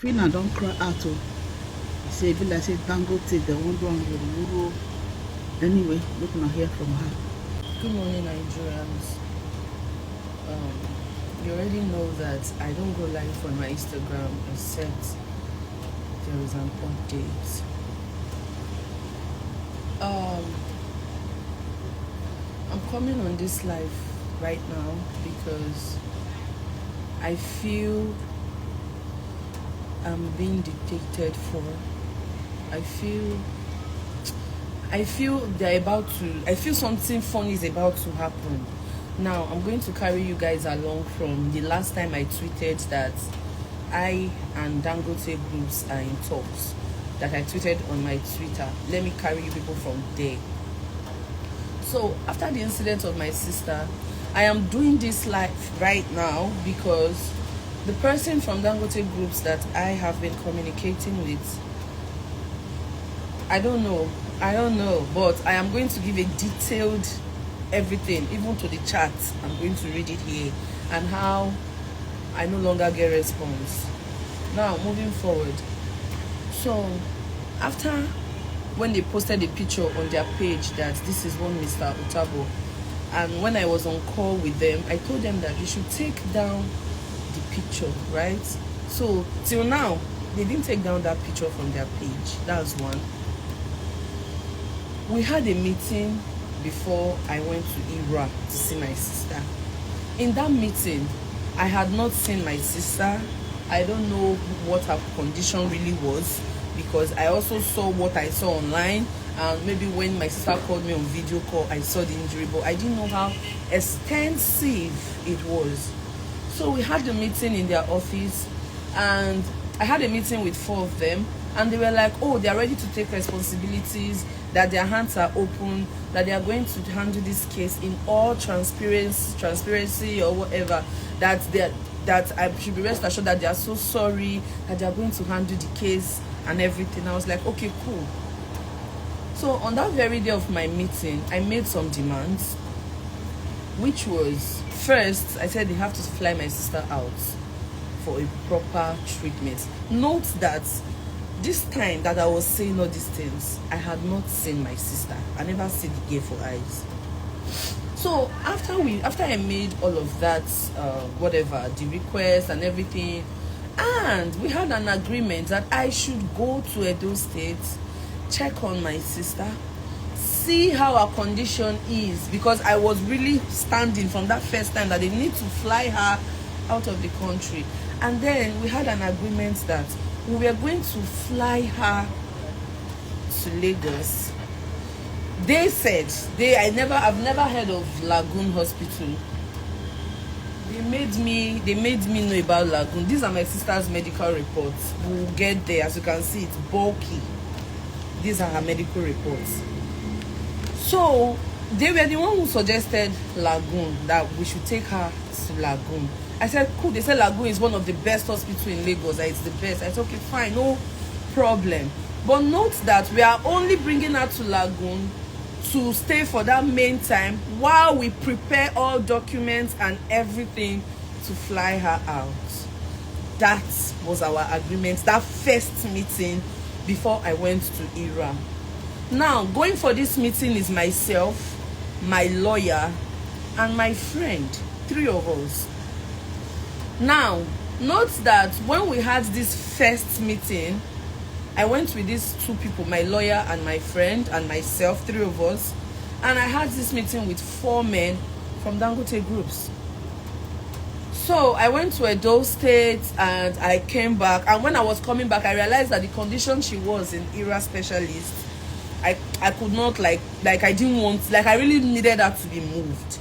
Phyna don't cry out. Oh. Say, if I say Dangote, they won't do it. Anyway, we can hear from her. Good morning, Nigerians. You already know that I don't go live on my Instagram except there is an update. I'm coming on this live right now because I feel I'm being dictated for. I feel something funny is about to happen. Now I'm going to carry you guys along from the last time I tweeted that I and Dangote groups are in talks, that I tweeted on my Twitter. Let me carry you people from there. So after the incident of my sister, I am doing this live right now because the person from Dangote groups that I have been communicating with, I don't know, but I am going to give a detailed everything, even to the chat. I'm going to read it here and how I no longer get response. Now, moving forward. So, after when they posted a picture on their page that this is one Mr. Otabo, and when I was on call with them, I told them that they should take down the picture, right? So, till now, they didn't take down that picture from their page. That's one. We had a meeting before I went to Ira to see my sister. In that meeting, I had not seen my sister. I don't know what her condition really was because I also saw what I saw online, and maybe when my sister called me on video call, I saw the injury, but I didn't know how extensive it was. So we had the meeting in their office, and I had a meeting with 4 of them, and they were like, oh, they are ready to take responsibilities, that their hands are open, that they are going to handle this case in all transparency or whatever, that I should be rest assured that they are so sorry, that they are going to handle the case and everything. I was like, okay, cool. So on that very day of my meeting, I made some demands, which was, first, I said they have to fly my sister out for a proper treatment. Note that this time that I was saying all these things, I had not seen my sister. I never see the gay for eyes. So after I made all of that, whatever, the request and everything, and we had an agreement that I should go to Edo State, check on my sister, see how her condition is, because I was really standing from that first time that they need to fly her out of the country. And then we had an agreement that we were going to fly her to Lagos. They said I've never heard of Lagoon Hospital. They made me know about Lagoon. These are my sister's medical reports. We'll get there. As you can see, it's bulky. These are her medical reports. So they were the one who suggested Lagoon, that we should take her to Lagoon. I said, cool. They said Lagoon is one of the best hospitals in Lagos. That it's the best. I said, okay, fine, no problem. But note that we are only bringing her to Lagoon to stay for that main time while we prepare all documents and everything to fly her out. That was our agreement, that first meeting before I went to Ira. Now, going for this meeting is myself, my lawyer, and my friend. 3 of us. Now, note that when we had this first meeting, I went with these 2 people, my lawyer and my friend and myself, 3 of us, and I had this meeting with 4 men from Dangote groups. So I went to Edo State and I came back, and when I was coming back, I realized that the condition she was in ERA specialist, I could not I didn't want, I really needed her to be moved.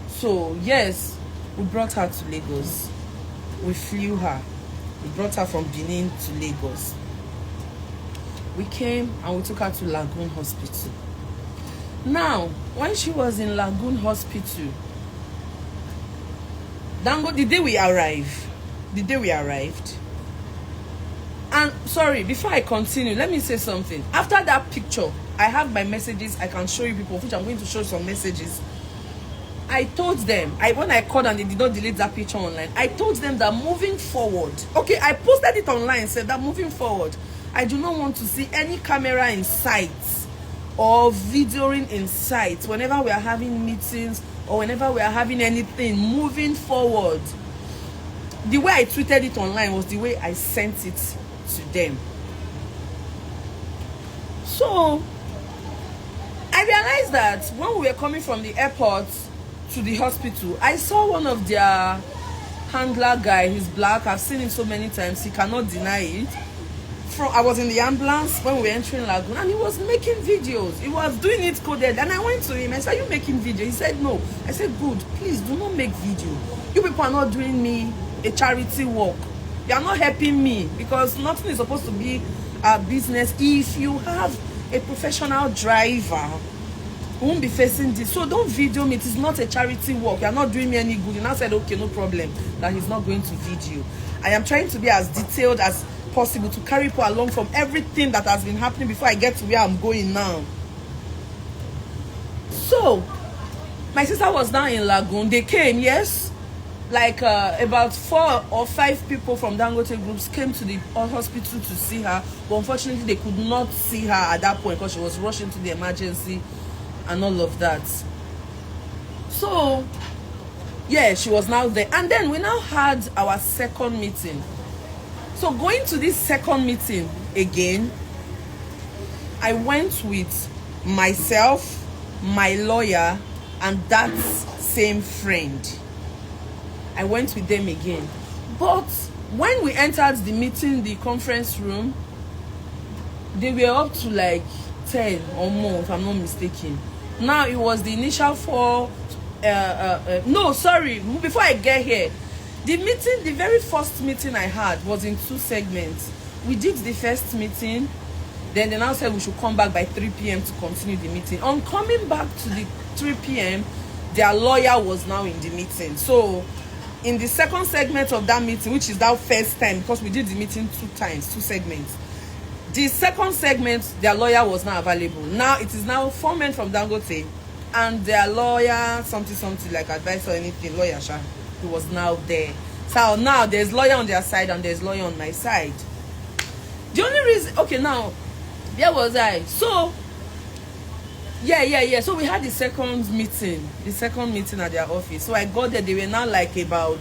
So yes, we brought her to Lagos. We flew her. We brought her from Benin to Lagos. We came and we took her to Lagoon Hospital. Now, when she was in Lagoon Hospital, Dangote, the day we arrived, and sorry, before I continue, let me say something. After that picture, I have my messages. I can show you people, which I'm going to show some messages. I told them, when I called and they did not delete that picture online, I told them that moving forward, okay, I posted it online, said that moving forward, I do not want to see any camera in sight or videoing in sight whenever we are having meetings or whenever we are having anything moving forward. The way I tweeted it online was the way I sent it to them. So I realized that when we were coming from the airport to the hospital, I saw one of their handler guy. He's black. I've seen him so many times. He cannot deny it. I was in the ambulance when we were entering Lagoon, and he was making videos. He was doing it coded, and I went to him. I said, "Are you making video?" He said, "No." I said, "Good. Please do not make video. You people are not doing me a charity work. You are not helping me, because nothing is supposed to be a business. If you have a professional driver, we won't be facing this. So don't video me. It is not a charity work. You are not doing me any good." And I said, "Okay, no problem." That he's not going to video. I am trying to be as detailed as possible to carry people along from everything that has been happening before I get to where I'm going now. So my sister was down in Lagoon. They came, yes, like about 4 or 5 people from Dangote groups came to the hospital to see her, but unfortunately they could not see her at that point because she was rushing to the emergency and all of that. So yeah, she was now there, and then we now had our second meeting. So going to this second meeting again, I went with myself, my lawyer, and that same friend. I went with them again. But when we entered the meeting, the conference room, they were up to like 10 or more, if I'm not mistaken. Now it was the initial 4. No, sorry, before I get here, the meeting, the very first meeting I had was in 2 segments. We did the first meeting, then they now said we should come back by 3 p.m. to continue the meeting. On coming back to the 3 p.m., their lawyer was now in the meeting. So in the second segment of that meeting, which is that first time, because we did the meeting 2 times, 2 segments, the second segment, their lawyer was not available. Now it is now 4 men from Dangote and their lawyer, something like advice or anything, lawyer Sha, who was now there. So now there's lawyer on their side and there's lawyer on my side. The only reason, okay, now there was I. So yeah. So we had the second meeting at their office. So I got there. They were now like about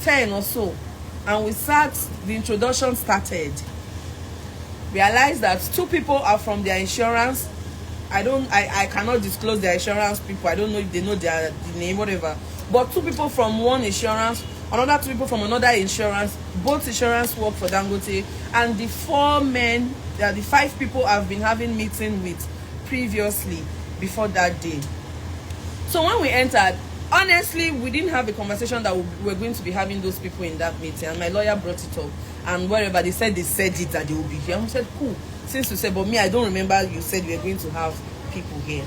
10 or so, and we sat. The introduction started. Realized that 2 people are from their insurance. I cannot disclose their insurance people. I don't know if they know the name, whatever. But 2 people from one insurance, another 2 people from another insurance. Both insurance work for Dangote, and the 4 men, the 5 people I've been having meeting with previously before that day. So when we entered, honestly, we didn't have a conversation that we were going to be having those people in that meeting, and my lawyer brought it up. And wherever they said it that they will be here, I said, cool. Since you said, but me, I don't remember you said we were going to have people here.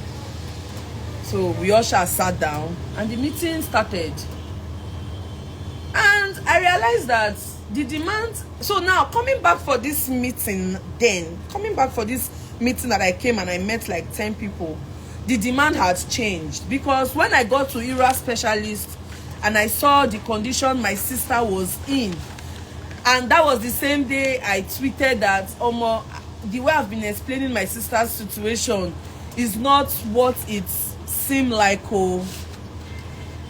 So we all sat down and the meeting started. And I realized that the demand, so now coming back for this meeting that I came and I met like 10 people, the demand has changed. Because when I got to IRA specialist and I saw the condition my sister was in, and that was the same day I tweeted that the way I've been explaining my sister's situation is not what it seemed like.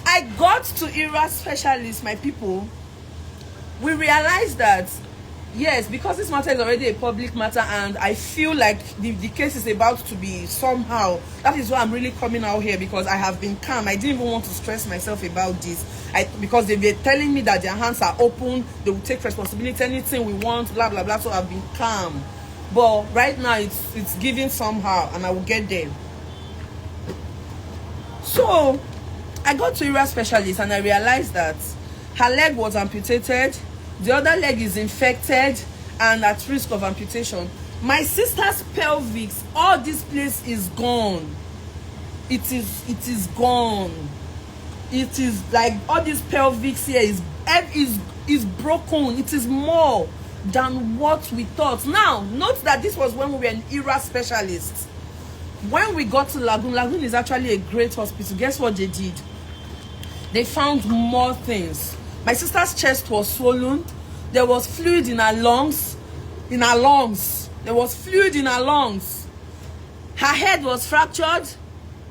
I got to IRA specialist, my people. We realized that, yes, because this matter is already a public matter and I feel like the case is about to be somehow, that is why I'm really coming out here, because I have been calm. I didn't even want to stress myself about this. Because they were telling me that their hands are open, they will take responsibility, anything we want, blah, blah, blah. So I've been calm. But right now, it's giving somehow, and I will get there. So I got to IRA specialist, and I realized that her leg was amputated, the other leg is infected and at risk of amputation. My sister's pelvis, all this place is gone. It is gone. It is like all this pelvis here is broken. It is more than what we thought. Now, note that this was when we were an IRA specialist. when we got to Lagoon is actually a great hospital. Guess what they did? They found more things. My sister's chest was swollen. There was fluid in her lungs. There was fluid in her lungs. Her head was fractured.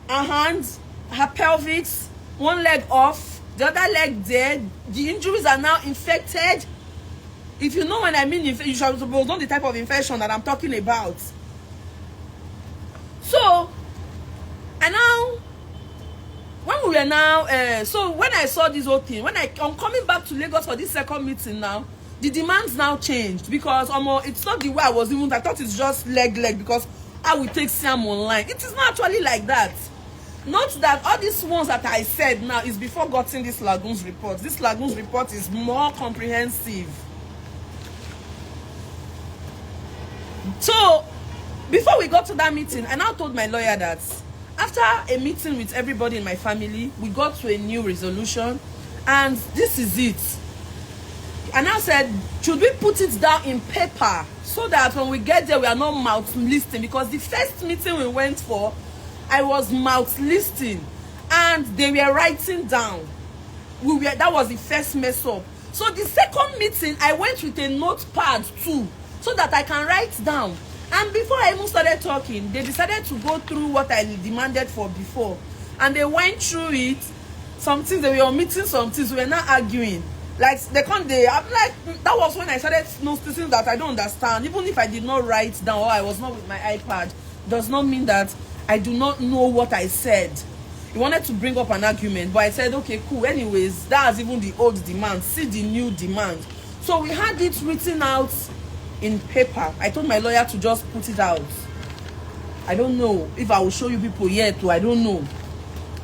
Her hands, her pelvis, one leg off, the other leg dead. The injuries are now infected. If you know what I mean, you should know the type of infection that I'm talking about. So, and now, when we were now, so when I saw this whole thing, when I'm coming back to Lagos for this second meeting now, the demands now changed because it's not the way I was even. I thought it's just leg because I will take Sam online. It is not actually like that. Not that all these ones that I said now is before getting this Lagoon's report. This Lagoon's report is more comprehensive. So, before we got to that meeting, I now told my lawyer that after a meeting with everybody in my family, we got to a new resolution, and this is it. And I said, should we put it down in paper so that when we get there, we are not mouth listing? Because the first meeting we went for, I was mouth listing, and they were writing down. That was the first mess up. So the second meeting, I went with a notepad too, so that I can write down. And before I even started talking, they decided to go through what I demanded for before. And they went through it. Some things, they were omitting some things. We were not arguing. Like, I'm like, that was when I started noticing that I don't understand. Even if I did not write down or I was not with my iPad, does not mean that I do not know what I said. He wanted to bring up an argument, but I said, okay, cool. Anyways, that's even the old demand. See the new demand. So we had it written out in paper. I told my lawyer to just put it out. I don't know if I will show you people yet, or I don't know.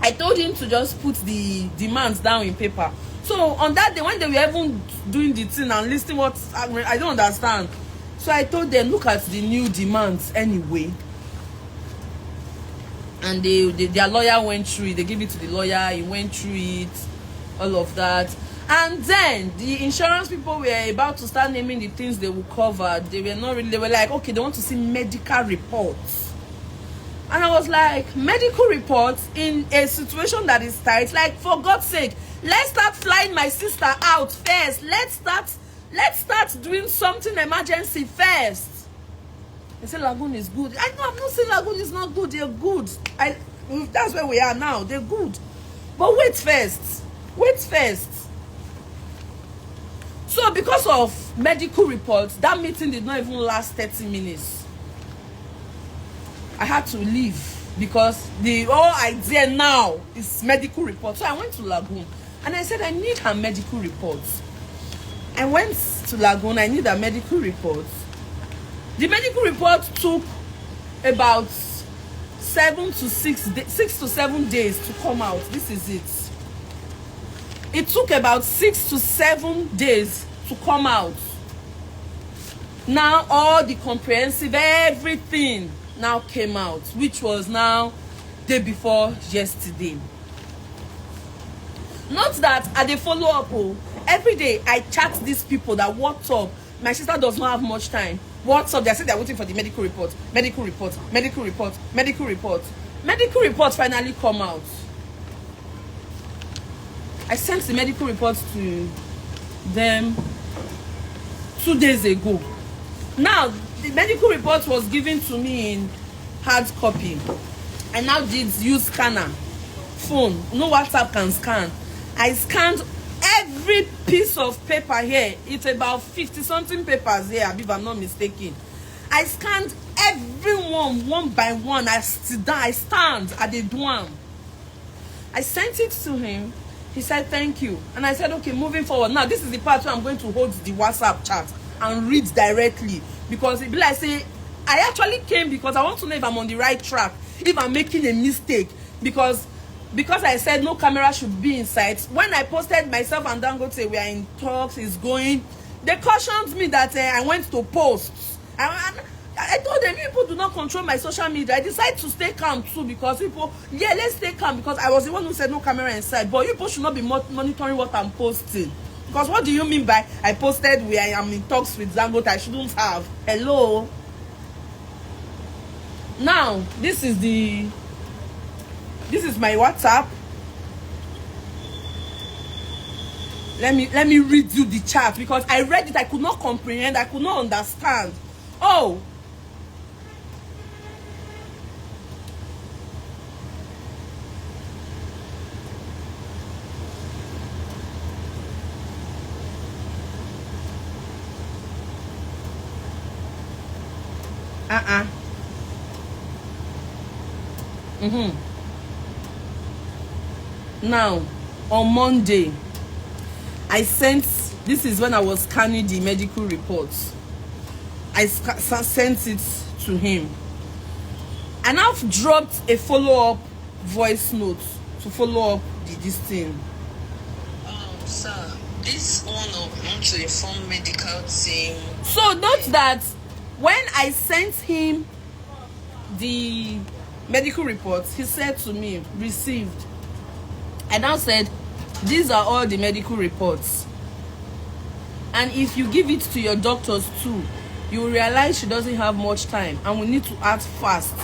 I told him to just put the demands down in paper. So on that day, when they were even doing the thing and listing what I don't understand, so I told them, look at the new demands anyway. And their lawyer went through it. They gave it to the lawyer. He went through it, all of that. And then the insurance people were about to start naming the things they would cover. They were not really. They were like, okay, they want to see medical reports. And I was like, medical reports in a situation that is tight? Like, for God's sake, let's start flying my sister out first. Let's start doing something emergency first. They say Lagoon is good. I know, I'm not saying Lagoon is not good. They're good. That's where we are now. They're good. But wait first. Wait first. So because of medical reports, that meeting did not even last 30 minutes. I had to leave because the whole idea now is medical reports. So I went to Lagoon and I said, I need her medical reports. I went to Lagoon, I need her medical reports. The medical report took about 6 to 7 days to come out. This is it. It took about 6 to 7 days to come out. Now all the comprehensive, everything now came out, which was now day before yesterday. Not that at the follow-up, every day I chat these people that what's up. My sister does not have much time. What's up? They said they're waiting for the medical report. Medical report. Medical report. Medical report. Medical reports finally come out. I sent the medical reports to them 2 days ago. Now, the medical report was given to me in hard copy. I now did use scanner. Phone. No WhatsApp can scan. I scanned every piece of paper here. It's about 50-something papers here, if I'm not mistaken. I scanned everyone one by one. I stand at the dorm. I sent it to him. He said, thank you. And I said, okay, moving forward. Now, this is the part where I'm going to hold the WhatsApp chat and read directly. Because it be like, say, I actually came because I want to know if I'm on the right track, if I'm making a mistake. Because I said no camera should be in sight. When I posted myself and Dangote, we are in talks, it's going, they cautioned me that I went to posts. I told them, people do not control my social media. I decided to stay calm too because people, yeah, let's stay calm because I was the one who said no camera inside. But you people should not be monitoring what I'm posting. Because what do you mean by I posted where I am in talks with Dangote? I shouldn't have. Hello? Now, this is my WhatsApp. Let me read you the chat, because I read it, I could not comprehend, I could not understand. Oh, Now, on Monday, I sent, this is when I was scanning the medical reports. I sent it to him. And I've dropped a follow-up voice note to follow up this thing. Sir, this one want to inform medical team. So note that when I sent him the medical reports, he said to me, received. I now said, these are all the medical reports. And if you give it to your doctors too, you will realize she doesn't have much time and we need to act fast.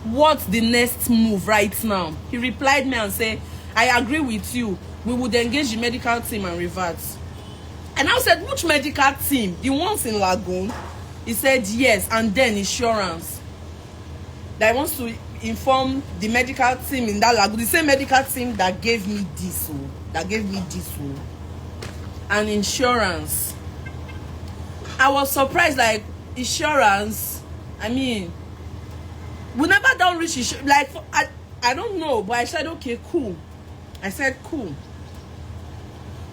What's the next move right now? He replied me and said, I agree with you. We would engage the medical team and revert. And I said, which medical team? The ones in Lagoon? He said, yes, and then insurance. That wants to inform the medical team in that Lagoon. The same medical team that gave me this, and insurance. I was surprised, like, insurance, I mean, we never done reach insurance, like, I don't know, but I said, okay, cool. I said, cool.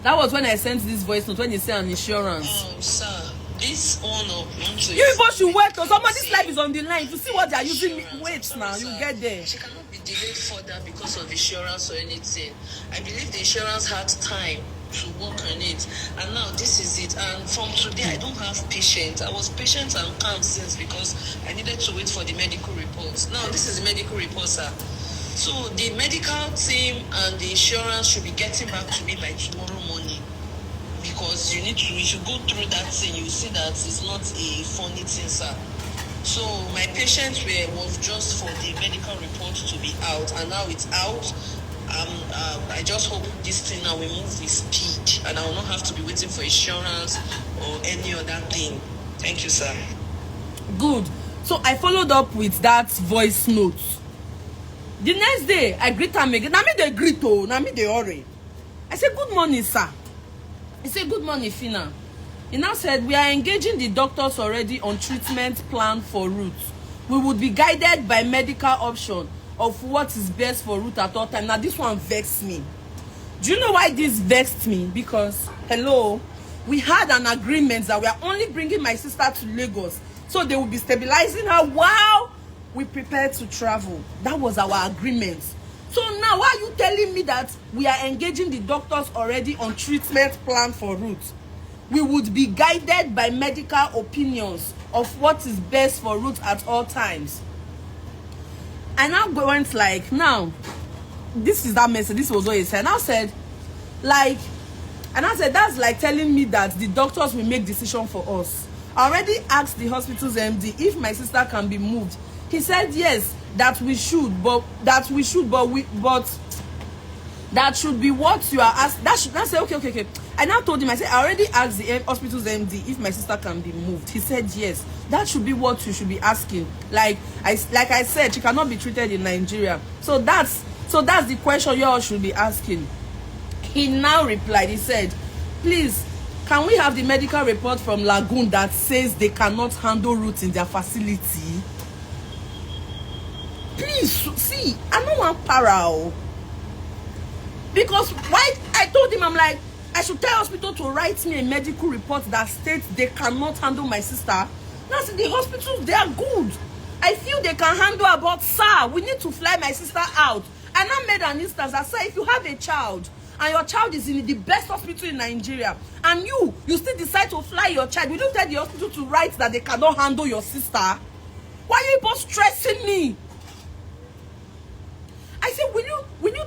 That was when I sent this voice note, when you say on insurance. Sir, this one you people should wait, because somebody's life is on the line to see what they are using. Wait now, you get there. She cannot be delayed further because of insurance or anything. I believe the insurance had time to work on it, and now this is it. And from today, I don't have patience. I was patient and calm since, because I needed to wait for the medical reports. Now this is the medical report, sir. So the medical team and the insurance should be getting back to me by tomorrow morning, because you should go through that thing. You see that it's not a funny thing, sir. So my patience was just for the medical report to be out, and now it's out. I just hope this thing now will move with speed, and I will not have to be waiting for insurance or any other thing. Thank you, sir. Good. So I followed up with that voice note. The next day, I greet him again. Now me they greet, oh, now me they hurry. I said, good morning, sir. He said, good morning, Phyna. He now said, we are engaging the doctors already on treatment plan for Ruth. We would be guided by medical option of what is best for Ruth at all time. Now, this one vexed me. Do you know why this vexed me? Because, hello, we had an agreement that we are only bringing my sister to Lagos, so they will be stabilizing her while we prepared to travel. That was our agreement. So now, why are you telling me that we are engaging the doctors already on treatment plan for Ruth? We would be guided by medical opinions of what is best for Ruth at all times. And now went like, now, this is that message. This was what he said. And I said, like, and I said, that's like telling me that the doctors will make decision for us. I already asked the hospital's MD if my sister can be moved. He said yes, that that should be what you are asked. That should not say okay. I now told him, I said, I already asked the hospital's MD if my sister can be moved. He said yes. That should be what you should be asking. Like I said, she cannot be treated in Nigeria. So that's the question you all should be asking. He now replied, he said, please, can we have the medical report from Lagoon that says they cannot handle Ruth in their facility? Please, see, I don't want para. Because why I told him, I'm like, I should tell hospital to write me a medical report that states they cannot handle my sister. Now, see, the hospitals, they are good. I feel they can handle her, but sir, we need to fly my sister out. And I made an instance. I said, if you have a child and your child is in the best hospital in Nigeria, and you still decide to fly your child, will you tell the hospital to write that they cannot handle your sister? Why are you both stressing me? I said, will you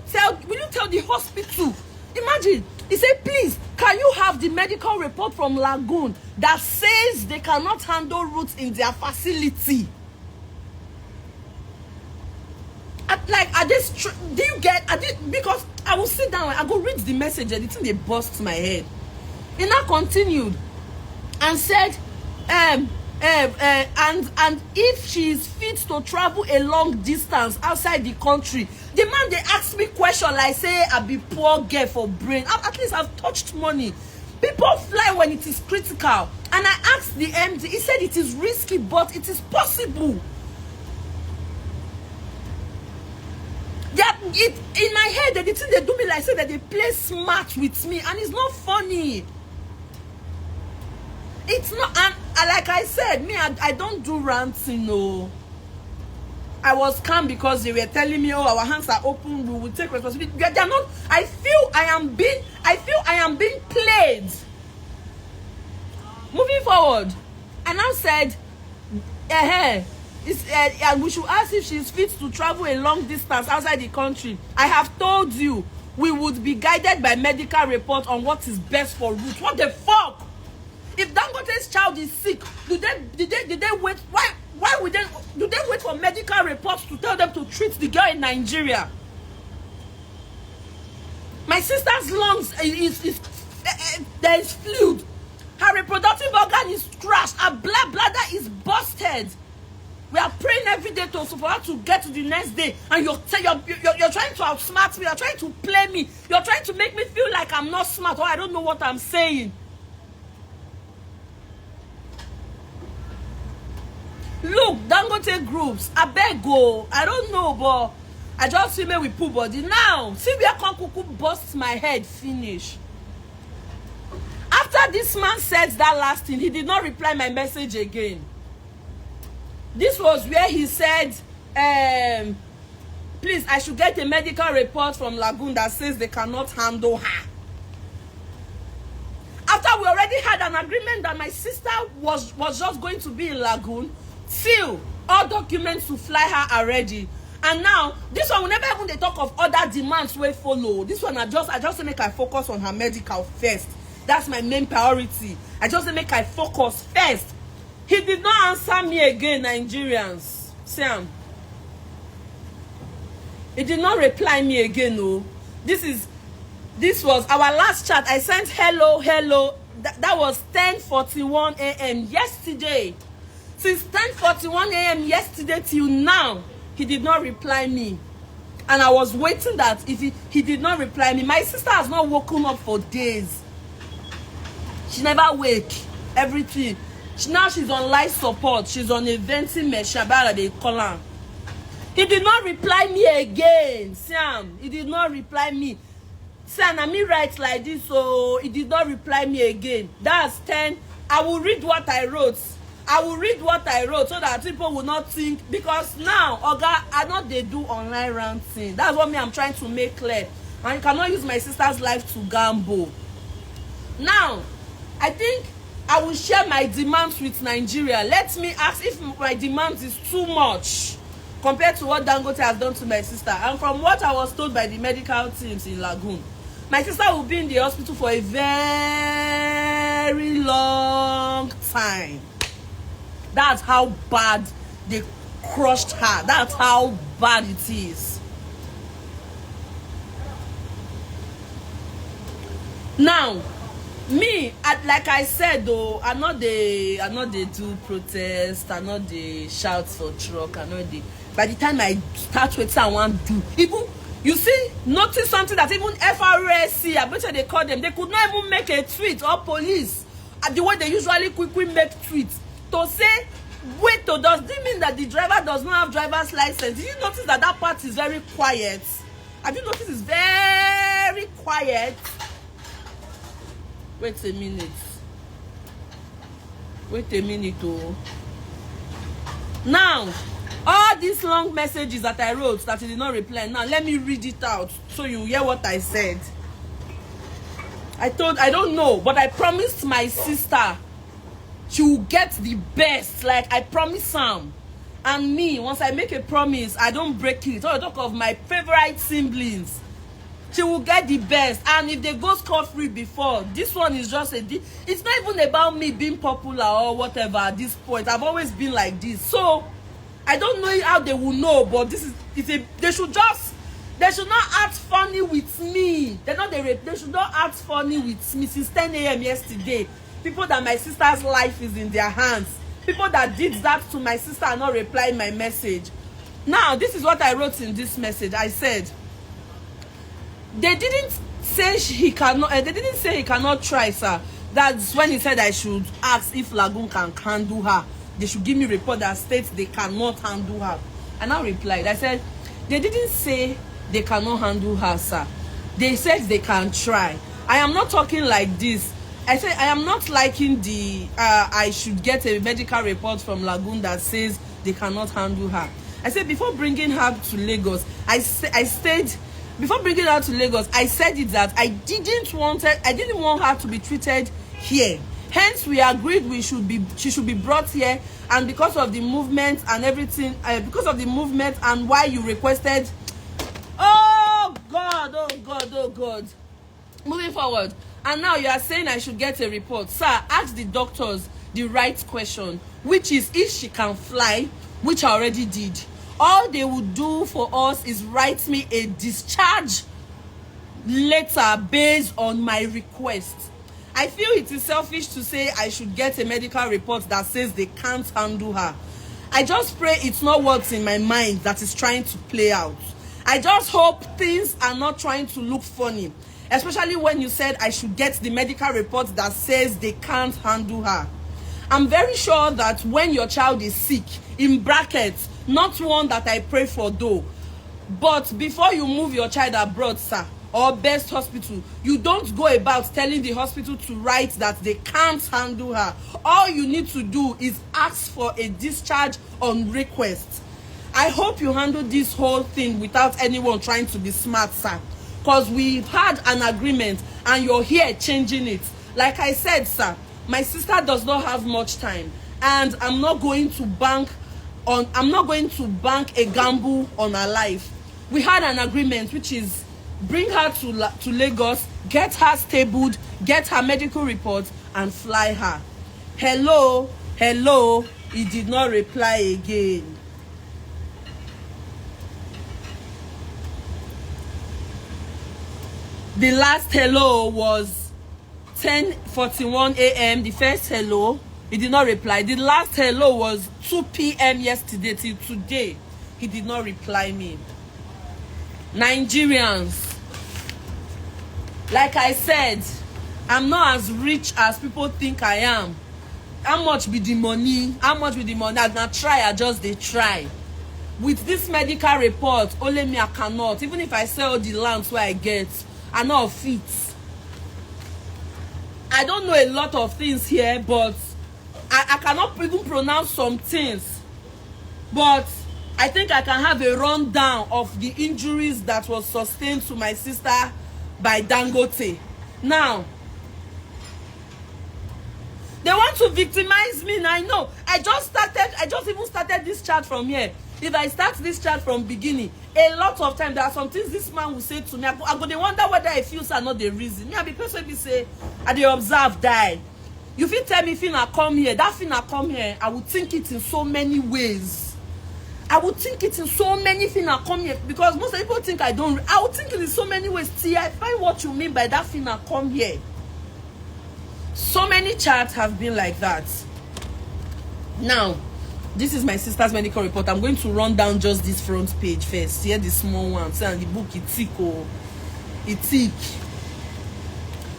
tell the hospital? Imagine, he said, please, can you have the medical report from Lagoon that says they cannot handle Ruth in their facility? Like, do you get, because I will sit down, I go read the message, and the thing, they bust my head. He now continued and said, and if she is fit to travel a long distance outside the country, the man, they asked me question like, say, I be poor girl for brain. At least I've touched money. People fly when it is critical. And I asked the MD, he said it is risky, but it is possible. In my head, the thing they do me like say that they play smart with me, and it's not funny. It's not, and like I said, me, I don't do ranting, no. I was calm because they were telling me, oh, our hands are open, we will take responsibility. They're not. I feel I am being played. Moving forward, I now said, we should ask if she's fit to travel a long distance outside the country. I have told you, we would be guided by medical report on what is best for Ruth. What the fuck? If Dangote's child is sick, did they wait? Why would they? Do they wait for medical reports to tell them to treat the girl in Nigeria? My sister's lungs there is fluid. Her reproductive organ is crushed. Her bladder is busted. We are praying every day for her to get to the next day, and you're trying to outsmart me. You're trying to play me. You're trying to make me feel like I'm not smart or I don't know what I'm saying. Look, Dangote groups, I beg go. I don't know, but I just feel me with poor body. Now, see where Konkuku busts my head, finish. After this man said that last thing, he did not reply my message again. This was where he said, please, I should get a medical report from Lagoon that says they cannot handle her. After we already had an agreement that my sister was just going to be in Lagoon, still, all documents to fly her are ready. And now, this one, whenever even they talk of other demands we follow, this one, I just make I focus on her medical first. That's my main priority. I just make I focus first. He did not answer me again, Nigerians. Sam. He did not reply me again, no. This was our last chat. I sent hello. That was 10:41 a.m. yesterday. Since 10:41 a.m. yesterday till now, he did not reply me. And I was waiting that if he did not reply me, my sister has not woken up for days. She never wake. Everything. Now she's on life support. She's on a venting meshabara, they call her. He did not reply me again. Sam, he did not reply me. Sam, I me write like this, so he did not reply me again. That's 10. I will read what I wrote. So that people will not think, because now, Oga, I know they do online ranting. That's what I'm trying to make clear. And you cannot use my sister's life to gamble. Now, I think I will share my demands with Nigeria. Let me ask if my demands is too much compared to what Dangote has done to my sister. And from what I was told by the medical teams in Lagoon, my sister will be in the hospital for a very long time. That's how bad they crushed her. That's how bad it is. Now, me, like I said though, I know they do protest, I know they shout for truck, I know they. By the time I start with someone do, even you see, notice something that even FRSC, I bet you they call them, they could not even make a tweet, or police, the way they usually quickly make tweets to say, wait, does it mean that the driver does not have driver's license? Did you notice that part is very quiet? Have you noticed it's very quiet? Wait a minute, oh. Now, all these long messages that I wrote that he did not reply, now let me read it out so you hear what I said. I don't know, but I promised my sister she will get the best, like I promised Sam. And me, once I make a promise, I don't break it. I talk of my favorite siblings. She will get the best. And if they go scot-free before, this one is just it's not even about me being popular or whatever at this point. I've always been like this. So, I don't know how they will know, but this is they should not act funny with me. They should not act funny with me since 10 a.m. yesterday. People that my sister's life is in their hands. People that did that to my sister are not replying my message. Now, this is what I wrote in this message. I said, they didn't say he cannot try, sir. That's when he said I should ask if Lagoon can handle her. They should give me a report that states they cannot handle her. And I replied, I said, they didn't say they cannot handle her, sir. They said they can try. I am not talking like this. I said I am not liking the I should get a medical report from Lagoon that says they cannot handle her. I said before bringing her to Lagos, I said before bringing her to Lagos, I said it that I didn't want her to be treated here. Hence, we agreed she should be brought here, and because of the movement and everything, because of the movement and why you requested. Oh God, oh God, oh God. Moving forward, and now you are saying I should get a report, sir. Ask the doctors the right question, which is if she can fly, which I already did. All they would do for us is write me a discharge letter based on my request. I feel it is selfish to say I should get a medical report that says they can't handle her. I just pray it's not what's in my mind that is trying to play out. I just hope things are not trying to look funny, especially when you said I should get the medical report that says they can't handle her. I'm very sure that when your child is sick, in brackets, not one that I pray for though, but before you move your child abroad, sir, or best hospital, you don't go about telling the hospital to write that they can't handle her. All you need to do is ask for a discharge on request. I hope you handle this whole thing without anyone trying to be smart, sir, because we've had an agreement and you're here changing it. Like I said, sir, my sister does not have much time, and I'm not going to bank a gamble on her life. We had an agreement, which is bring her to Lagos, get her stabled, get her medical report, and fly her. Hello, hello. He did not reply again. The last hello was 10:41 a.m. The first hello, he did not reply. The last hello was 2 p.m. yesterday till today. He did not reply me. Nigerians, like I said, I'm not as rich as people think I am. How much be the money? How much be the money? I not try, I just they try. With this medical report, only me I cannot. Even if I sell the lands where I get, I not fit. I don't know a lot of things here, but I cannot even pronounce some things. But I think I can have a rundown of the injuries that was sustained to my sister by Dangote. Now, they want to victimize me, and I know. I just even started this chat from here. If I start this chat from beginning, a lot of time there are some things this man will say to me. I go they wonder whether I feel are not the reason. Me, I be person be say, I dey observe die. You feel tell me Phyna come here, that Phyna come here, I would think it in so many ways. I would think it in so many Phyna come here, because most people think I don't. I would think it in so many ways. See, I find what you mean by that Phyna come here. So many chats have been like that. Now, this is my sister's medical report. I'm going to run down just this front page first. Here, the small one. See, and the book, it's thick.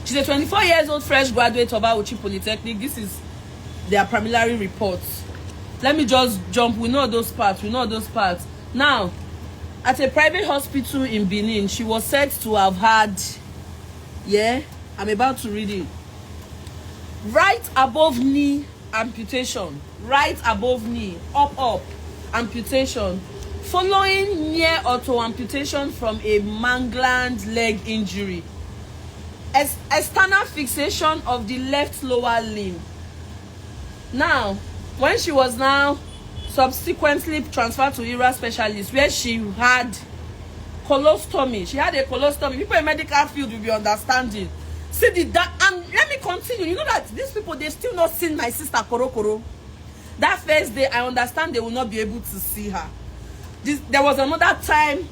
She's a 24-year-old fresh graduate of Auchi Polytechnic. This is their preliminary reports. Let me just jump. We know those parts. Now, at a private hospital in Benin, she was said to have had, I'm about to read it. Right above knee amputation. Right above knee. Up. Amputation. Following near auto amputation from a mangled leg injury. External fixation of the left lower limb. Now, when she was now subsequently transferred to ERA specialist, where she had colostomy. She had a colostomy. People in medical field will be understanding. See and let me continue. You know that these people, they still not seen my sister Korokoro. That first day, I understand they will not be able to see her. There was another time,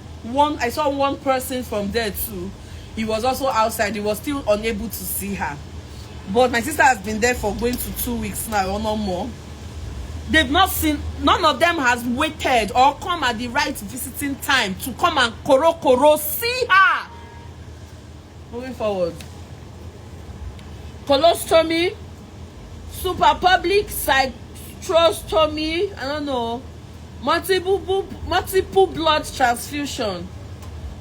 I saw one person from there too. He was also outside. He was still unable to see her. But my sister has been there for going to 2 weeks now or no more. They've not seen, none of them has waited or come at the right visiting time to come and koro see her. Moving forward. Colostomy, super public cystostomy, I don't know, multiple blood transfusion.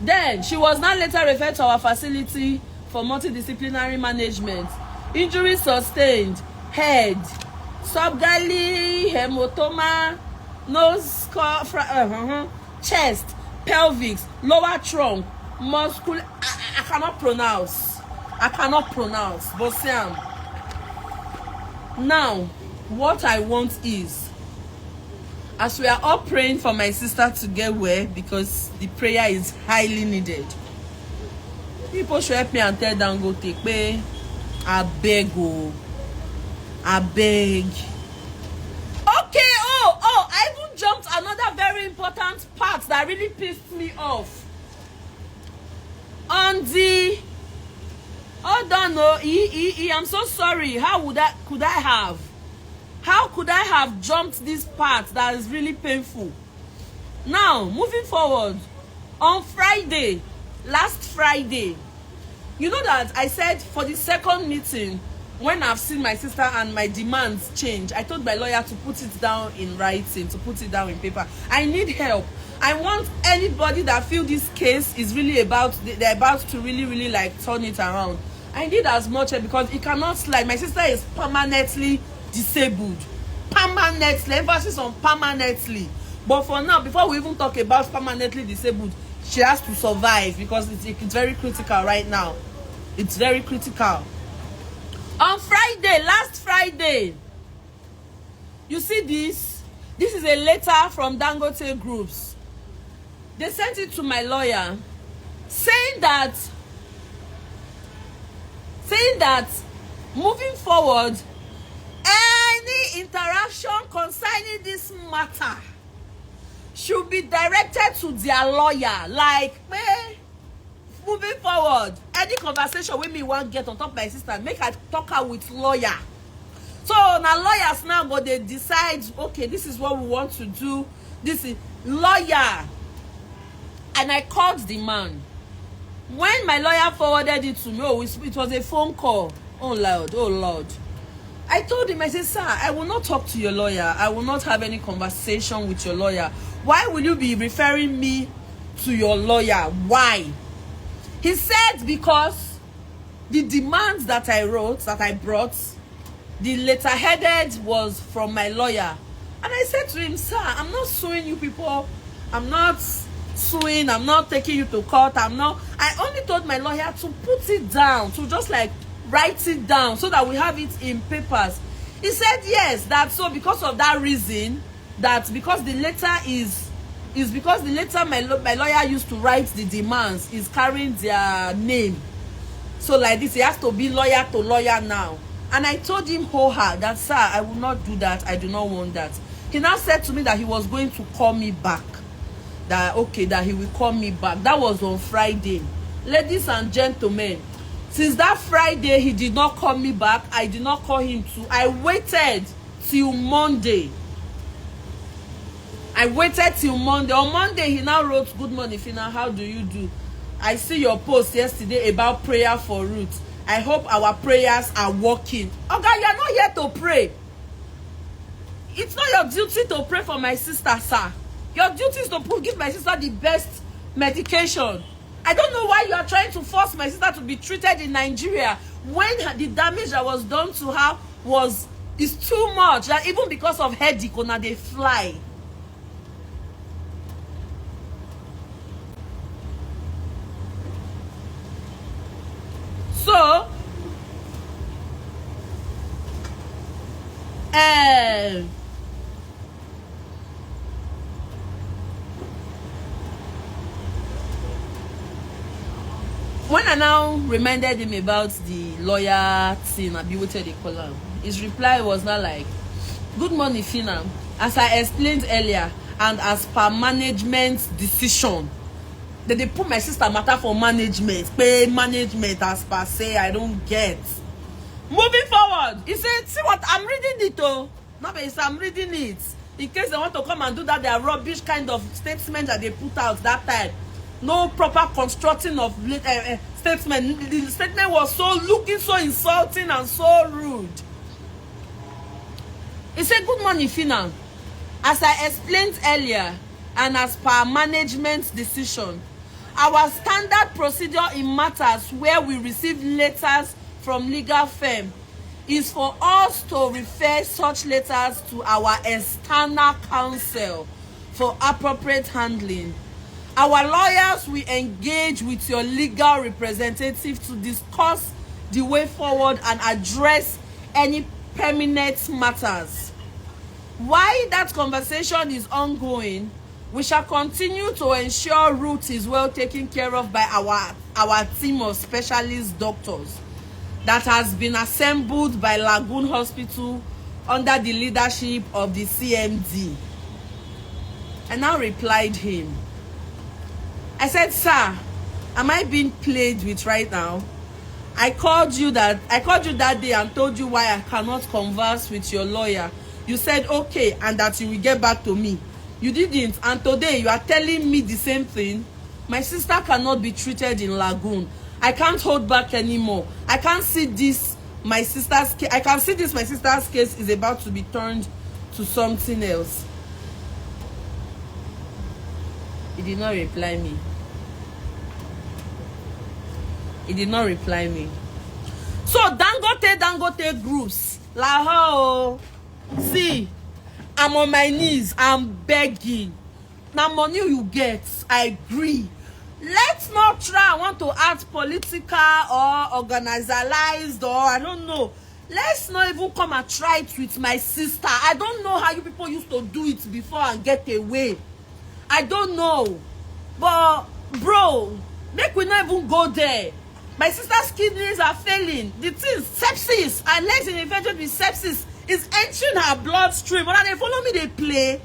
Then she was now later referred to our facility for multidisciplinary management. Injury sustained, head, subgalley, hematoma, nose, chest, pelvis, lower trunk, muscular. I cannot pronounce. But Sam. Now, what I want is, as we are all praying for my sister to get well, because the prayer is highly needed. People should help me and tell Dangote, I beg. Okay, I even jumped another very important part that really pissed me off. On the, hold on, I'm so sorry. How could I have jumped this part that is really painful? Now, moving forward, on Friday, last Friday, you know that I said for the second meeting, when I've seen my sister and my demands change, I told my lawyer to put it down in writing, to put it down in paper. I need help. I want anybody that feel this case is really they're about to really like turn it around. I need as much help because it cannot slide. My sister is permanently disabled. Permanently, emphasis on permanently. But for now, before we even talk about permanently disabled, she has to survive because it's very critical right now. It's very critical. On Friday, last Friday, you see this? This is a letter from Dangote Groups. They sent it to my lawyer saying that moving forward, any interaction concerning this matter should be directed to their lawyer. Like, moving forward, any conversation with me won't get on top of my sister, make I talk her with lawyer. So now lawyers now go, they decide, okay, this is what we want to do. This is lawyer. And I called the man. When my lawyer forwarded it to me, it was a phone call. Oh Lord. I told him, I said, sir, I will not talk to your lawyer. I will not have any conversation with your lawyer. Why will you be referring me to your lawyer? Why? He said because the demands that I brought, the letter-headed was from my lawyer. And I said to him, sir, I'm not suing you people. I'm not suing. I'm not taking you to court. I only told my lawyer to put it down, to just like write it down so that we have it in papers. He said yes, that's so because of that reason, that because the letter is because the letter my lawyer used to write the demands is carrying their name. So like this, he has to be lawyer to lawyer now. And I told him that, sir, I will not do that. I do not want that. He now said to me that he was going to call me back. That he will call me back. That was on Friday. Ladies and gentlemen, since that Friday, he did not call me back. I did not call him too. I waited till Monday. On Monday, he now wrote, "Good morning, Phyna. How do you do? I see your post yesterday about prayer for Ruth. I hope our prayers are working." Okay, you are not here to pray. It's not your duty to pray for my sister, sir. Your duty is to give my sister the best medication. I don't know why you are trying to force my sister to be treated in Nigeria when the damage that was done to her is too much. That even because of headache, they fly. So, when I now reminded him about the lawyer thing, I be waited a column. His reply was not like, Good morning, Phyna. As I explained earlier, and as per management's decision, that they put my sister matter for management, pay management as per se, I don't get. Moving forward, he said, see what I'm reading it, oh. No, but I'm reading it. In case they want to come and do that, their rubbish kind of statement that they put out that time. No proper constructing of statement. The statement was so looking so insulting and so rude. He said, good morning, Phyna. As I explained earlier, and as per management's decision, our standard procedure in matters where we receive letters from legal firm is for us to refer such letters to our external counsel for appropriate handling. Our lawyers will engage with your legal representative to discuss the way forward and address any permanent matters. While that conversation is ongoing, we shall continue to ensure Ruth is well taken care of by our team of specialist doctors that has been assembled by Lagoon Hospital under the leadership of the CMD. I now replied him. I said, sir, am I being played with right now? I called you that day and told you why I cannot converse with your lawyer. You said okay and that you will get back to me. You didn't, and today you are telling me the same thing. My sister cannot be treated in Lagoon. I can't hold back anymore. I can't see this my sister's case. I can see this my sister's case is about to be turned to something else. He did not reply me. He did not reply me. So Dangote groups. Laho. See, I'm on my knees. I'm begging. Now money you get, I agree. Let's not try. I want to act political or organized or I don't know. Let's not even come and try it with my sister. I don't know how you people used to do it before and get away. I don't know. But bro, make we not even go there. My sister's kidneys are failing. The thing, sepsis, her legs in infected with sepsis is entering her bloodstream. When they follow me, they play.